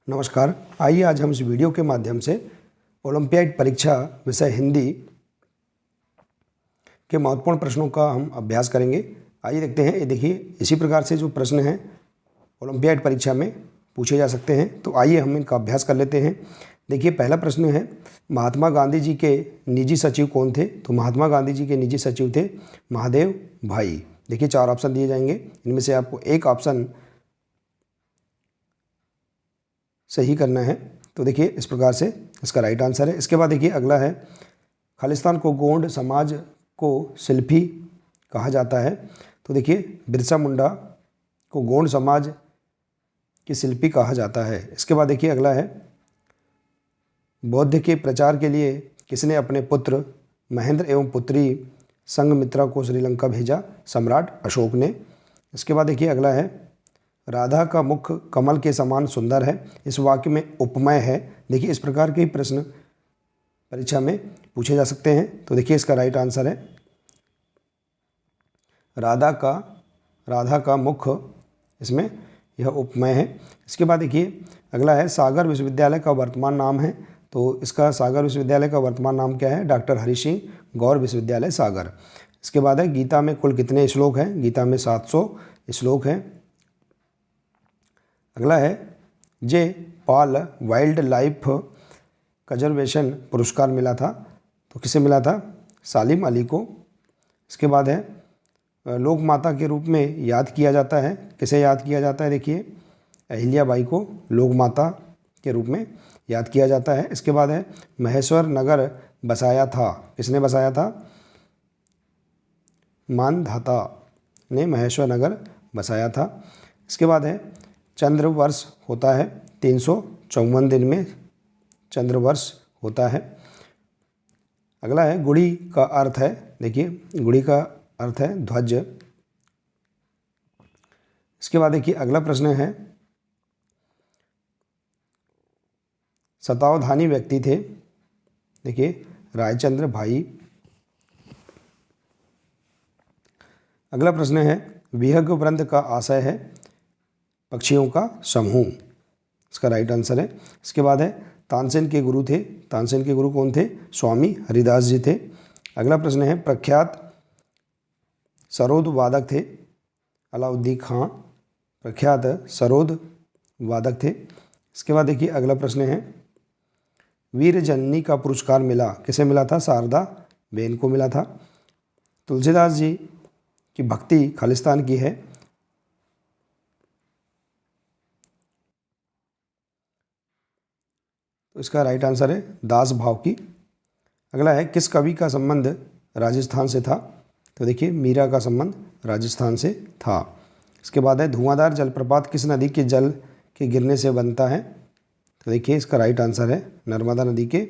नमस्कार। आइए आज हम इस वीडियो के माध्यम से ओलंपियाड परीक्षा विषय हिंदी के महत्वपूर्ण प्रश्नों का हम अभ्यास करेंगे। आइए देखते हैं। ये देखिए, इसी प्रकार से जो प्रश्न हैं ओलंपियाड परीक्षा में पूछे जा सकते हैं। तो आइए हम इनका अभ्यास कर लेते हैं। देखिए, पहला प्रश्न है, महात्मा गांधी जी के निजी सचिव कौन थे? तो महात्मा गांधी जी के निजी सचिव थे महादेव भाई। देखिए, 4 ऑप्शन दिए जाएंगे, इनमें से आपको एक ऑप्शन सही करना है। तो देखिए, इस प्रकार से इसका राइट आंसर है। इसके बाद देखिए, अगला है, खालिस्तान को गोंड समाज को शिल्पी कहा जाता है। तो देखिए, बिरसा मुंडा को गोंड समाज की शिल्पी कहा जाता है। इसके बाद देखिए, अगला है, बौद्ध के प्रचार के लिए किसने अपने पुत्र महेंद्र एवं पुत्री संघमित्रा को श्रीलंका भेजा? सम्राट अशोक ने। इसके बाद देखिए, अगला है, राधा का मुख कमल के समान सुंदर है, इस वाक्य में उपमेय है। देखिए, इस प्रकार के प्रश्न परीक्षा में पूछे जा सकते हैं। तो देखिए, इसका राइट आंसर है राधा का मुख, इसमें यह उपमेय है। इसके बाद देखिए, अगला है, सागर विश्वविद्यालय का वर्तमान नाम है। तो इसका सागर विश्वविद्यालय का वर्तमान नाम क्या है? डॉक्टर हरि सिंह गौर विश्वविद्यालय सागर। इसके बाद है, गीता में कुल कितने श्लोक हैं? गीता में 700 श्लोक हैं। अगला है, जे पॉल वाइल्ड लाइफ कंजर्वेशन पुरस्कार मिला था। तो किसे मिला था? सालिम अली को। इसके बाद है, लोक माता के रूप में याद किया जाता है। किसे याद किया जाता है? देखिए, अहिल्या बाई को लोक माता के रूप में याद किया जाता है। इसके बाद है, महेश्वर नगर बसाया था। किसने बसाया था? मानधाता ने महेश्वर नगर बसाया था। इसके बाद है, चंद्रवर्ष होता है 354 दिन में चंद्रवर्ष होता है। अगला है, गुड़ी का अर्थ है, देखिए, गुड़ी का अर्थ है ध्वज। इसके बाद देखिए, अगला प्रश्न है, शतावधानी व्यक्ति थे। देखिए, रायचंद्र भाई। अगला प्रश्न है, विहंग वृंद का आशय है पक्षियों का समूह। इसका राइट आंसर है। इसके बाद है, तानसेन के गुरु थे। तानसेन के गुरु कौन थे? स्वामी हरिदास जी थे। अगला प्रश्न है, प्रख्यात सरोद वादक थे अलाउद्दीन खां। प्रख्यात सरोद वादक थे। इसके बाद देखिए, अगला प्रश्न है, वीर जननी का पुरस्कार मिला, किसे मिला था? शारदा बेन को मिला था। तुलसीदास जी की भक्ति खालिस्तान की है। तो इसका राइट आंसर है दास भाव की। अगला है, किस कवि का संबंध राजस्थान से था? तो देखिए, मीरा का संबंध राजस्थान से था। इसके बाद है, धुआंधार जलप्रपात किस नदी के जल के गिरने से बनता है? तो देखिए, इसका राइट आंसर है नर्मदा नदी के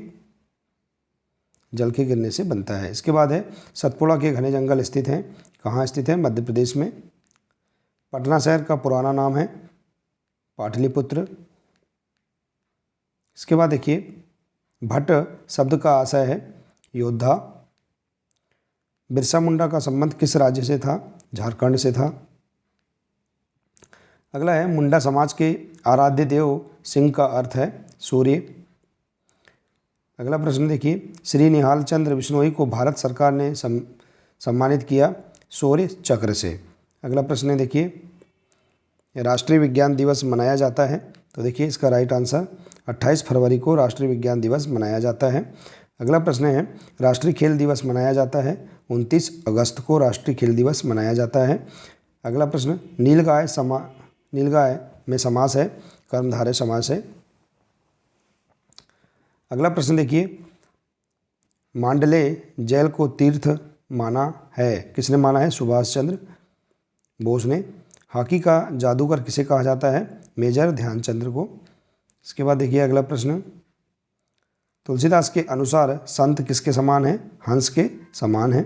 जल के गिरने से बनता है। इसके बाद है, सतपुड़ा के घने जंगल स्थित हैं। कहाँ स्थित है? मध्य प्रदेश में। पटना शहर का पुराना नाम है पाटलिपुत्र। इसके बाद देखिए, भट्ट शब्द का आशय है योद्धा। बिरसा मुंडा का संबंध किस राज्य से था? झारखंड से था। अगला है, मुंडा समाज के आराध्य देव सिंह का अर्थ है सूर्य। अगला प्रश्न देखिए, श्री निहाल चंद्र बिश्नोई को भारत सरकार ने सम्मानित किया शौर्य चक्र से। अगला प्रश्न देखिए, राष्ट्रीय विज्ञान दिवस मनाया जाता है। तो देखिए, इसका राइट आंसर 28 फरवरी को राष्ट्रीय विज्ञान दिवस मनाया जाता है। अगला प्रश्न है, राष्ट्रीय खेल दिवस मनाया जाता है 29 अगस्त को राष्ट्रीय खेल दिवस मनाया जाता है। अगला प्रश्न, नीलगाय में समास है कर्मधारय समास है। अगला प्रश्न देखिए, मांडले जेल को तीर्थ माना है, किसने माना है? सुभाष चंद्र बोस ने। हॉकी का जादूगर किसे कहा जाता है? मेजर ध्यानचंद्र को। इसके बाद देखिए, अगला प्रश्न, तुलसीदास के अनुसार संत किसके समान है? हंस के समान है।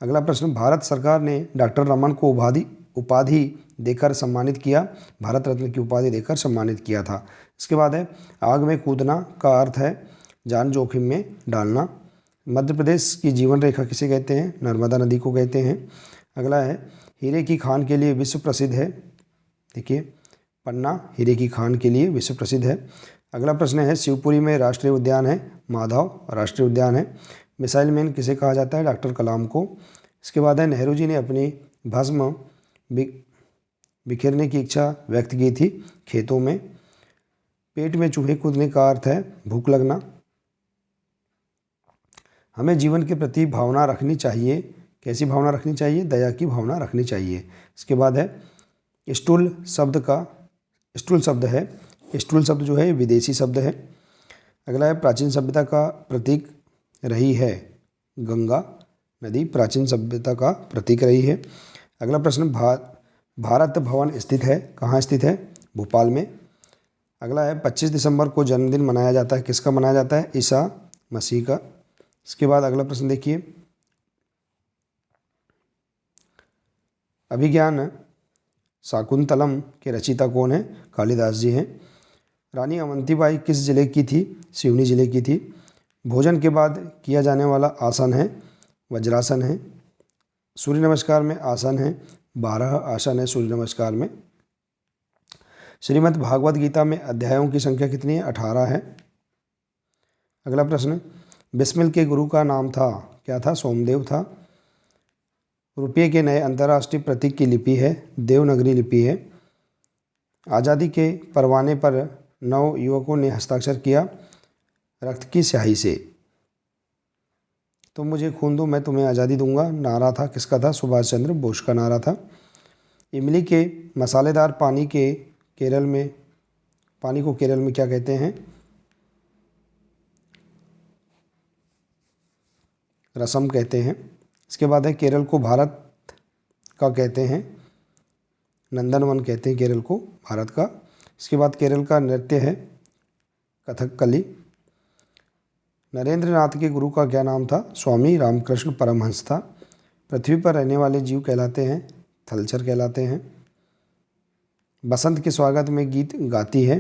अगला प्रश्न, भारत सरकार ने डॉक्टर रमन को उपाधि देकर सम्मानित किया। भारत रत्न की उपाधि देकर सम्मानित किया था। इसके बाद है, आग में कूदना का अर्थ है जान जोखिम में डालना। मध्य प्रदेश की जीवन रेखा किसे कहते हैं? नर्मदा नदी को कहते हैं। अगला है, हीरे की खान के लिए विश्व प्रसिद्ध है। देखिए, पन्ना हीरे की खान के लिए विश्व प्रसिद्ध है। अगला प्रश्न है, शिवपुरी में राष्ट्रीय उद्यान है, माधव राष्ट्रीय उद्यान है। मिसाइल मैन किसे कहा जाता है? डॉक्टर कलाम को। इसके बाद है, नेहरू जी ने अपनी भस्म बिखेरने की इच्छा व्यक्त की थी खेतों में। पेट में चूहे कूदने का अर्थ है भूख लगना। हमें जीवन के प्रति भावना रखनी चाहिए। कैसी भावना रखनी चाहिए? दया की भावना रखनी चाहिए। इसके बाद है, स्टूल शब्द है, स्टूल शब्द जो है विदेशी शब्द है। अगला है, प्राचीन सभ्यता का प्रतीक रही है गंगा नदी, प्राचीन सभ्यता का प्रतीक रही है। अगला प्रश्न, भारत भवन स्थित है, कहाँ स्थित है? भोपाल में। अगला है, 25 दिसंबर को जन्मदिन मनाया जाता है, किसका मनाया जाता है? ईसा मसीह का। इसके बाद अगला प्रश्न देखिए, अभिज्ञान शाकुंतलम के रचयिता कौन है? कालिदास जी हैं। रानी अवंतीबाई किस जिले की थी? सिवनी जिले की थी। भोजन के बाद किया जाने वाला आसन है वज्रासन है। सूर्य नमस्कार में आसन है 12 आसन है सूर्य नमस्कार में। श्रीमद् भागवत गीता में अध्यायों की संख्या कितनी है? 18 है। अगला प्रश्न, बिस्मिल के गुरु का नाम था, क्या था? सोमदेव था। रुपये के नए अंतर्राष्ट्रीय प्रतीक की लिपि है देवनागरी लिपि है। आज़ादी के परवाने पर 9 युवकों ने हस्ताक्षर किया रक्त की स्याही से। तुम मुझे खून दो मैं तुम्हें आज़ादी दूंगा नारा था, किसका था? सुभाष चंद्र बोस का नारा था। इमली के मसालेदार पानी को केरल में क्या कहते हैं? रसम कहते हैं। इसके बाद है, केरल को भारत का कहते हैं, नंदनवन कहते हैं केरल को भारत का। इसके बाद केरल का नृत्य है कथकली। नरेंद्र नाथ के गुरु का क्या नाम था? स्वामी रामकृष्ण परमहंस था। पृथ्वी पर रहने वाले जीव कहलाते हैं थलचर कहलाते हैं। बसंत के स्वागत में गीत गाती है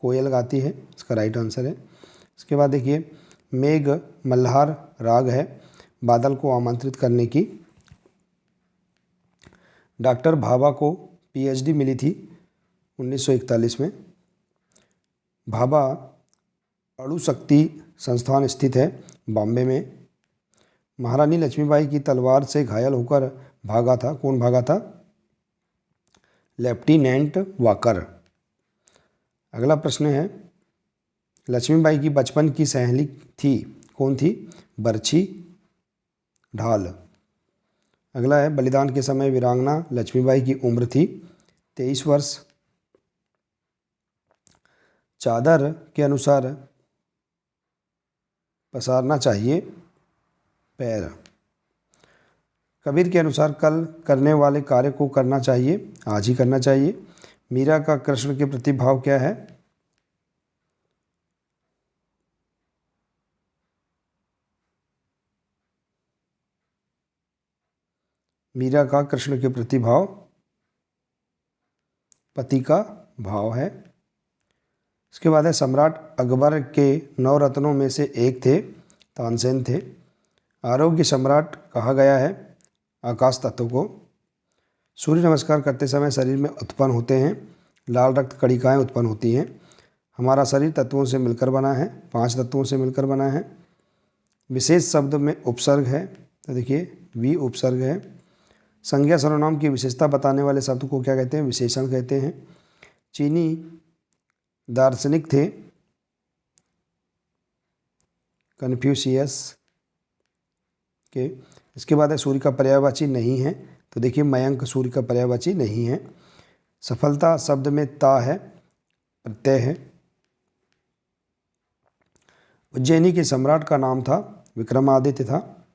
कोयल गाती है, इसका राइट आंसर है। इसके बाद देखिए, मेघ मल्हार राग है बादल को आमंत्रित करने की। डॉक्टर भाभा को पीएचडी मिली थी 1941 में। भाभा अणु शक्ति संस्थान स्थित है बॉम्बे में। महारानी लक्ष्मीबाई की तलवार से घायल होकर भागा था, कौन भागा था? Lieutenant walker. अगला प्रश्न है, लक्ष्मीबाई की बचपन की सहेली थी, कौन थी? बरछी ढाल। अगला है, बलिदान के समय वीरांगना लक्ष्मीबाई की उम्र थी 23 वर्ष। चादर के अनुसार पसारना चाहिए पैर। कबीर के अनुसार कल करने वाले कार्य को करना चाहिए, आज ही करना चाहिए। मीरा का कृष्ण के प्रति भाव क्या है? मीरा का कृष्ण के प्रति भाव पति का भाव है। इसके बाद है, सम्राट अकबर के 9 रत्नों में से एक थे तानसेन थे। आरोग्य सम्राट कहा गया है आकाश तत्व को। सूर्य नमस्कार करते समय शरीर में उत्पन्न होते हैं लाल रक्त कणिकाएं उत्पन्न होती हैं। हमारा शरीर तत्वों से मिलकर बना है, 5 तत्वों से मिलकर बना है। विशेष शब्द में उपसर्ग है, तो देखिए वी उपसर्ग है। संज्ञा सर्वनाम की विशेषता बताने वाले शब्द को क्या कहते हैं? विशेषण कहते हैं। चीनी दार्शनिक थे कन्फ्यूशियस के। इसके बाद है, सूर्य का पर्यायवाची नहीं है, तो देखिए मयंक सूर्य का पर्यायवाची नहीं है। सफलता शब्द में ता है, प्रत्यय है। उज्जैनी के सम्राट का नाम था विक्रमादित्य था।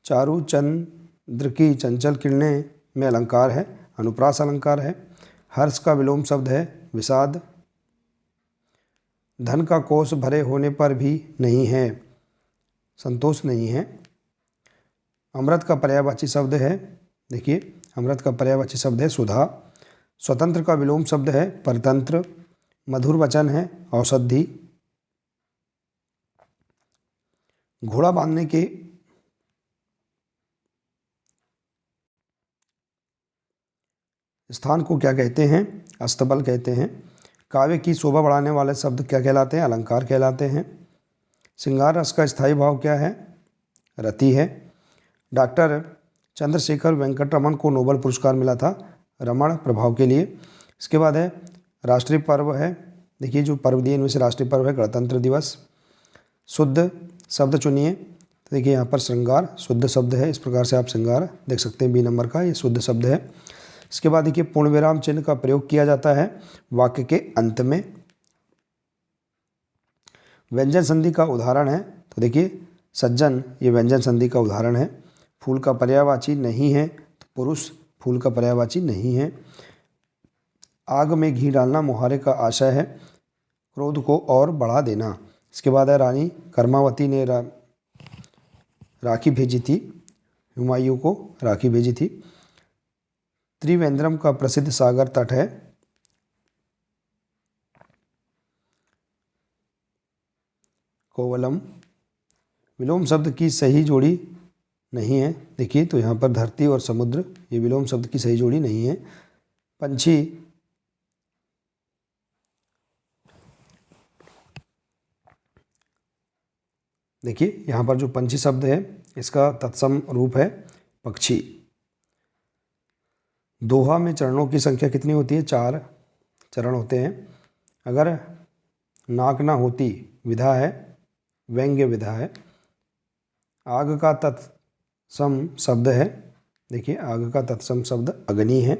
चारु चंद्र की चंचल किरणें में अलंकार है, अनुप्रास अलंकार है। हर्ष का विलोम शब्द है विषाद। धन का कोष भरे होने पर भी नहीं है, संतोष नहीं है। अमृत का पर्यायवाची शब्द है, देखिए अमृत का पर्यायवाची शब्द है सुधा। स्वतंत्र का विलोम शब्द है परतंत्र। मधुर वचन है औषधि। घोड़ा बांधने के स्थान को क्या कहते हैं? अस्तबल कहते हैं। काव्य की शोभा बढ़ाने वाले शब्द क्या कहलाते हैं? अलंकार कहलाते हैं। श्रृंगार रस का स्थायी भाव क्या है? रति है। डॉक्टर चंद्रशेखर वेंकटरमन को नोबेल पुरस्कार मिला था रमण प्रभाव के लिए। इसके बाद है राष्ट्रीय पर्व है, देखिए जो पर्व दिए इनमें से राष्ट्रीय पर्व है गणतंत्र दिवस। शुद्ध शब्द चुनिए, तो देखिए यहाँ पर श्रृंगार शुद्ध शब्द है, इस प्रकार से आप श्रृंगार देख सकते हैं, बी नंबर का ये शुद्ध शब्द है। इसके बाद देखिए पूर्ण विराम चिन्ह का प्रयोग किया जाता है वाक्य के अंत में। व्यंजन संधि का उदाहरण है, तो देखिए सज्जन ये व्यंजन संधि का उदाहरण है। फूल का पर्यायवाची नहीं है, तो पुरुष फूल का पर्यायवाची नहीं है। आग में घी डालना मुहावरे का आशय है, क्रोध को और बढ़ा देना। इसके बाद है रानी कर्मावती ने राखी भेजी थी, हुमायूं को राखी भेजी थी। त्रिवेंद्रम का प्रसिद्ध सागर तट है कोवलम। विलोम शब्द की सही जोड़ी नहीं है, देखिए तो यहाँ पर धरती और समुद्र ये विलोम शब्द की सही जोड़ी नहीं है। पंछी देखिए यहाँ पर जो पंछी शब्द है इसका तत्सम रूप है पक्षी। दोहा में चरणों की संख्या कितनी होती है? 4 चरण होते हैं। अगर नाक ना होती विधा है, व्यंग्य विधा है। आग का तत्सम शब्द है, देखिए आग का तत्सम शब्द अग्नि है,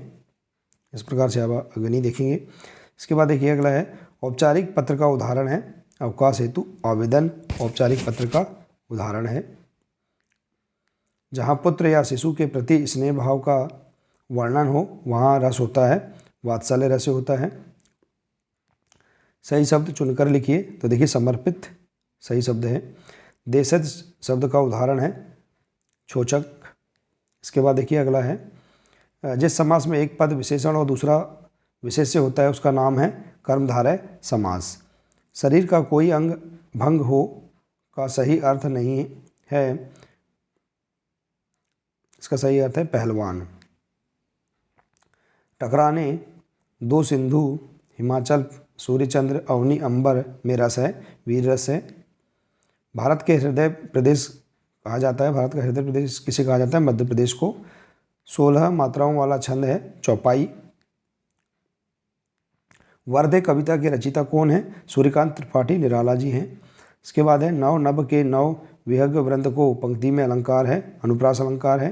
इस प्रकार से आप अग्नि देखेंगे। इसके बाद देखिए अगला है औपचारिक पत्र का उदाहरण है अवकाश हेतु आवेदन, औपचारिक पत्र का उदाहरण है। जहाँ पुत्र या शिशु के प्रति स्नेह भाव का वर्णन हो वहाँ रस होता है, वात्सल्य रस होता है। सही शब्द चुनकर लिखिए, तो देखिए समर्पित सही शब्द है। देशज शब्द का उदाहरण है छोचक। इसके बाद देखिए अगला है जिस समास में एक पद विशेषण और दूसरा विशेष्य होता है उसका नाम है कर्मधारय समास। शरीर का कोई अंग भंग हो का सही अर्थ नहीं है, इसका सही अर्थ है पहलवान। टकराने दो सिंधु हिमाचल सूर्यचंद्र अवनी अंबर में रस है, वीर रस है। भारत के हृदय प्रदेश कहा जाता है, भारत का हृदय प्रदेश किसे कहा जाता है? मध्य प्रदेश को। 16 मात्राओं वाला छंद है चौपाई। वर्धे कविता के रचयिता कौन है? सूर्यकांत त्रिपाठी निराला जी हैं। इसके बाद है नव नभ के नव विहग वृंद को पंक्ति में अलंकार है, अनुप्रास अलंकार है।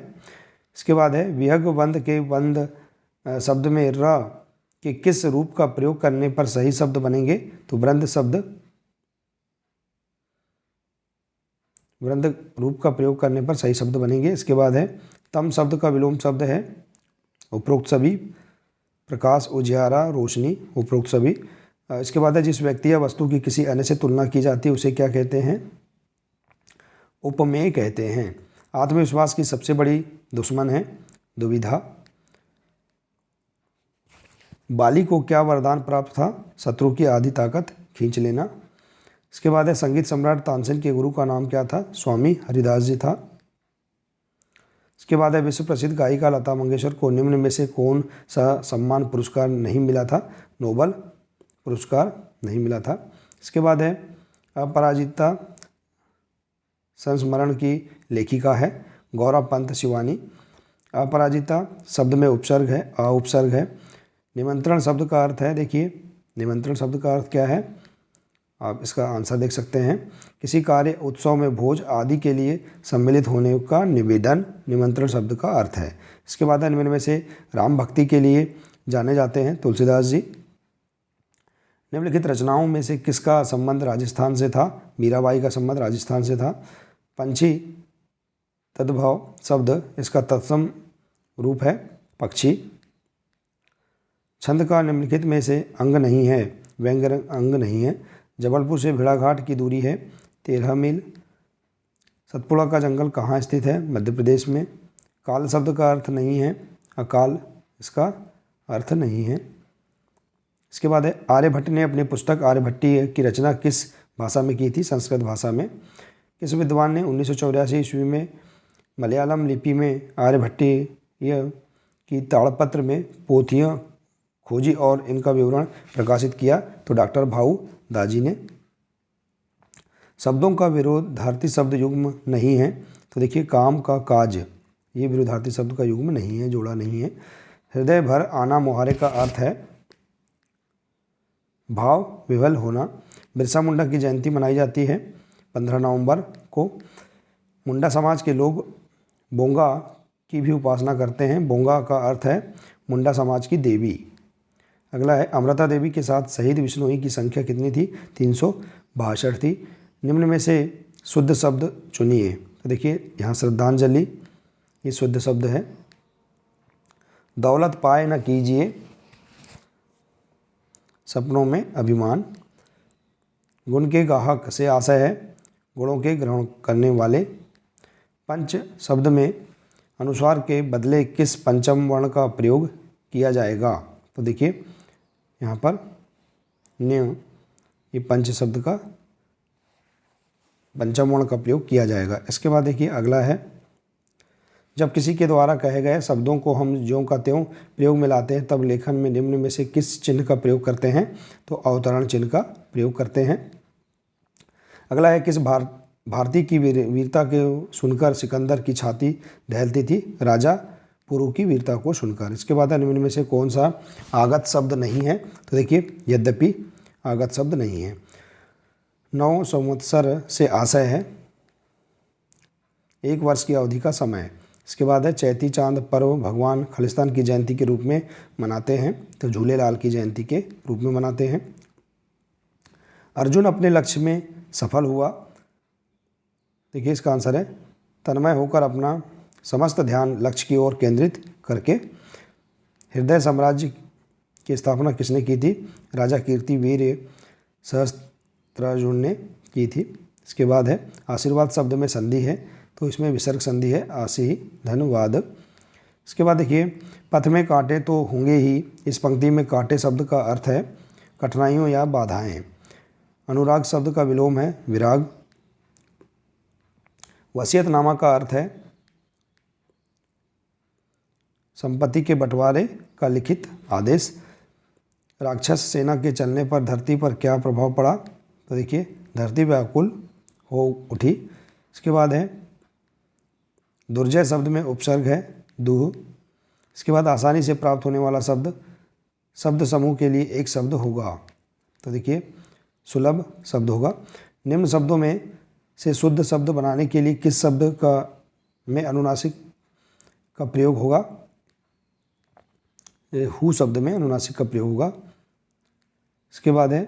इसके बाद है विहग वंद के वंद शब्द में र के किस रूप का प्रयोग करने पर सही शब्द बनेंगे? तो वृंद शब्द, वृंद रूप का प्रयोग करने पर सही शब्द बनेंगे। इसके बाद है तम शब्द का विलोम शब्द है उपरोक्त सभी, प्रकाश उजियारा रोशनी उपरोक्त सभी। इसके बाद है जिस व्यक्ति या वस्तु की किसी अन्य से तुलना की जाती है उसे क्या कहते हैं? उपमेय कहते हैं। आत्मविश्वास की सबसे बड़ी दुश्मन है दुविधा। बाली को क्या वरदान प्राप्त था? शत्रु की आधी ताकत खींच लेना। इसके बाद है संगीत सम्राट तानसेन के गुरु का नाम क्या था? स्वामी हरिदास जी था। इसके बाद है विश्व प्रसिद्ध गायिका लता मंगेशकर को निम्न में से कौन सा सम्मान पुरस्कार नहीं मिला था? नोबेल पुरस्कार नहीं मिला था। इसके बाद है अपराजिता संस्मरण की लेखिका है गौरव पंत शिवानी। अपराजिता शब्द में उपसर्ग है, अ उपसर्ग है। निमंत्रण शब्द का अर्थ है, देखिए निमंत्रण शब्द का अर्थ क्या है? आप इसका आंसर देख सकते हैं। किसी कार्य उत्सव में भोज आदि के लिए सम्मिलित होने का निवेदन निमंत्रण शब्द का अर्थ है। इसके बाद निम्न में से राम भक्ति के लिए जाने जाते हैं तुलसीदास जी। निम्नलिखित रचनाओं में से किसका संबंध राजस्थान से था? मीराबाई का संबंध राजस्थान से था। पंछी तद्भव शब्द, इसका तत्सम रूप है पक्षी। छंद का निम्नलिखित में से अंग नहीं है, व्यंग्य अंग नहीं है। जबलपुर से भेड़ाघाट की दूरी है 13 मील। सतपुड़ा का जंगल कहाँ स्थित है? मध्य प्रदेश में। काल शब्द का अर्थ नहीं है, अकाल इसका अर्थ नहीं है। इसके बाद है आर्यभट्ट ने अपनी पुस्तक आर्यभट्टी की रचना किस भाषा में की थी? संस्कृत भाषा में। किस विद्वान ने 1984 ईस्वी में मलयालम लिपि में आर्यभट्टीय कि ताड़पत्र में पोथियाँ खोजी और इनका विवरण प्रकाशित किया? तो डॉक्टर भाऊ दाजी ने। शब्दों का विरोधार्थी शब्द युग्म नहीं है? तो देखिए काम का काज, ये विरोधार्थी शब्द का युग्म नहीं है, जोड़ा नहीं है। हृदय भर आना मुहावरे का अर्थ है भाव विह्वल होना। बिरसा मुंडा की जयंती मनाई जाती है 15 नवंबर को। मुंडा समाज के लोग बोंगा की भी उपासना करते हैं। बोंगा का अर्थ है मुंडा समाज की देवी। अगला है अमृता देवी के साथ शहीद बिश्नोई की संख्या कितनी थी? 362 थी। निम्न में से शुद्ध शब्द चुनिए। तो देखिए यहाँ श्रद्धांजलि ये शुद्ध शब्द है। दौलत पाए न कीजिए सपनों में अभिमान। गुण के गाहक से आशय है गुणों के ग्रहण करने वाले। पंच शब्द में अनुस्वार के बदले किस पंचम वर्ण का प्रयोग किया जाएगा? तो देखिए यहाँ पर न्य, ये पंच शब्द का पंचम वर्ण का प्रयोग किया जाएगा। इसके बाद देखिए अगला है जब किसी के द्वारा कहे गए शब्दों को हम ज्यों का त्यों प्रयोग में लाते हैं तब लेखन में निम्न में से किस चिन्ह का प्रयोग करते हैं? तो अवतरण चिन्ह का प्रयोग करते हैं। अगला है किस भारती की वीरता के सुनकर सिकंदर की छाती दहलती थी? राजा पुरु की वीरता को सुनकर। इसके बाद निम्न में से कौन सा आगत शब्द नहीं है? तो देखिए यद्यपि आगत शब्द नहीं है। 9 संवत्सर से आशय है 1 वर्ष की अवधि का समय। इसके बाद है चैती चांद पर्व भगवान खालिस्तान की जयंती के रूप में मनाते हैं। तो झूलेलाल की जयंती के रूप में मनाते हैं। अर्जुन अपने लक्ष्य में सफल हुआ। देखिए इसका आंसर है तन्मय होकर अपना समस्त ध्यान लक्ष्य की ओर केंद्रित करके। हृदय साम्राज्य की स्थापना किसने की थी? राजा कीर्तिवीर सहस्त्रार्जुन ने की थी। इसके बाद है आशीर्वाद शब्द में संधि है तो इसमें विसर्ग संधि है आशी धन्यवाद। इसके बाद देखिए पथ में कांटे तो होंगे ही। इस पंक्ति में कांटे शब्द का अर्थ है कठिनाइयों या बाधाएं। अनुराग शब्द का विलोम है विराग। वसीयतनामा का अर्थ है संपत्ति के बंटवारे का लिखित आदेश। राक्षस सेना के चलने पर धरती पर क्या प्रभाव पड़ा? तो देखिए धरती व्याकुल हो उठी। इसके बाद है दुर्जय शब्द में उपसर्ग है दुह। इसके बाद आसानी से प्राप्त होने वाला शब्द शब्द समूह के लिए एक शब्द होगा। तो देखिए सुलभ शब्द होगा। निम्न शब्दों में से शुद्ध शब्द बनाने के लिए किस शब्द का में अनुनासिक का प्रयोग होगा? हु शब्द में अनुनासिक का प्रयोग होगा। इसके बाद है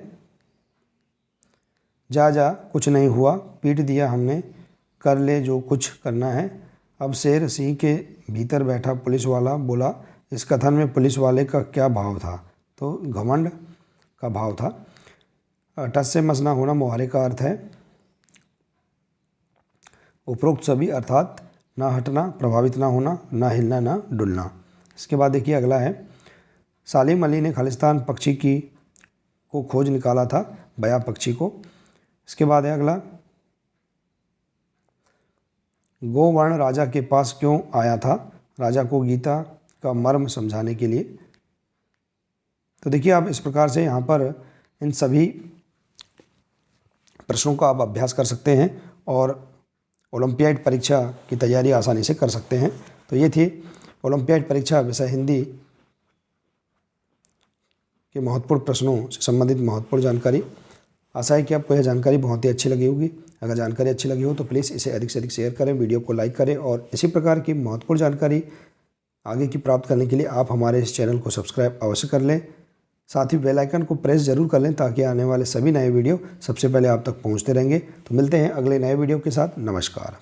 जा जा कुछ नहीं हुआ पीट दिया हमने कर ले जो कुछ करना है। अब शेर सिंह के भीतर बैठा पुलिस वाला बोला। इस कथन में पुलिस वाले का क्या भाव था? तो घमंड का भाव था। टस से मस ना होना मुहावरे का अर्थ है उपरोक्त सभी अर्थात ना हटना, प्रभावित ना होना, ना हिलना, ना डुलना। इसके बाद देखिए अगला है सालिम अली ने खालिस्तान पक्षी को खोज निकाला था बया पक्षी को। इसके बाद है अगला गोवर्ण राजा के पास क्यों आया था? राजा को गीता का मर्म समझाने के लिए। तो देखिए आप इस प्रकार से यहाँ पर इन सभी प्रश्नों का आप अभ्यास कर सकते हैं और ओलंपियाड परीक्षा की तैयारी आसानी से कर सकते हैं। तो ये थी ओलंपियाड परीक्षा विषय हिंदी के महत्वपूर्ण प्रश्नों से संबंधित महत्वपूर्ण जानकारी। आशा है कि आपको यह जानकारी बहुत ही अच्छी लगी होगी। अगर जानकारी अच्छी लगी हो तो प्लीज़ इसे अधिक से अधिक शेयर करें, वीडियो को लाइक करें और इसी प्रकार की महत्वपूर्ण जानकारी आगे की प्राप्त करने के लिए आप हमारे इस चैनल को सब्सक्राइब अवश्य कर लें। साथ ही बेल आइकन को प्रेस जरूर कर लें ताकि आने वाले सभी नए वीडियो सबसे पहले आप तक पहुंचते रहेंगे। तो मिलते हैं अगले नए वीडियो के साथ। नमस्कार।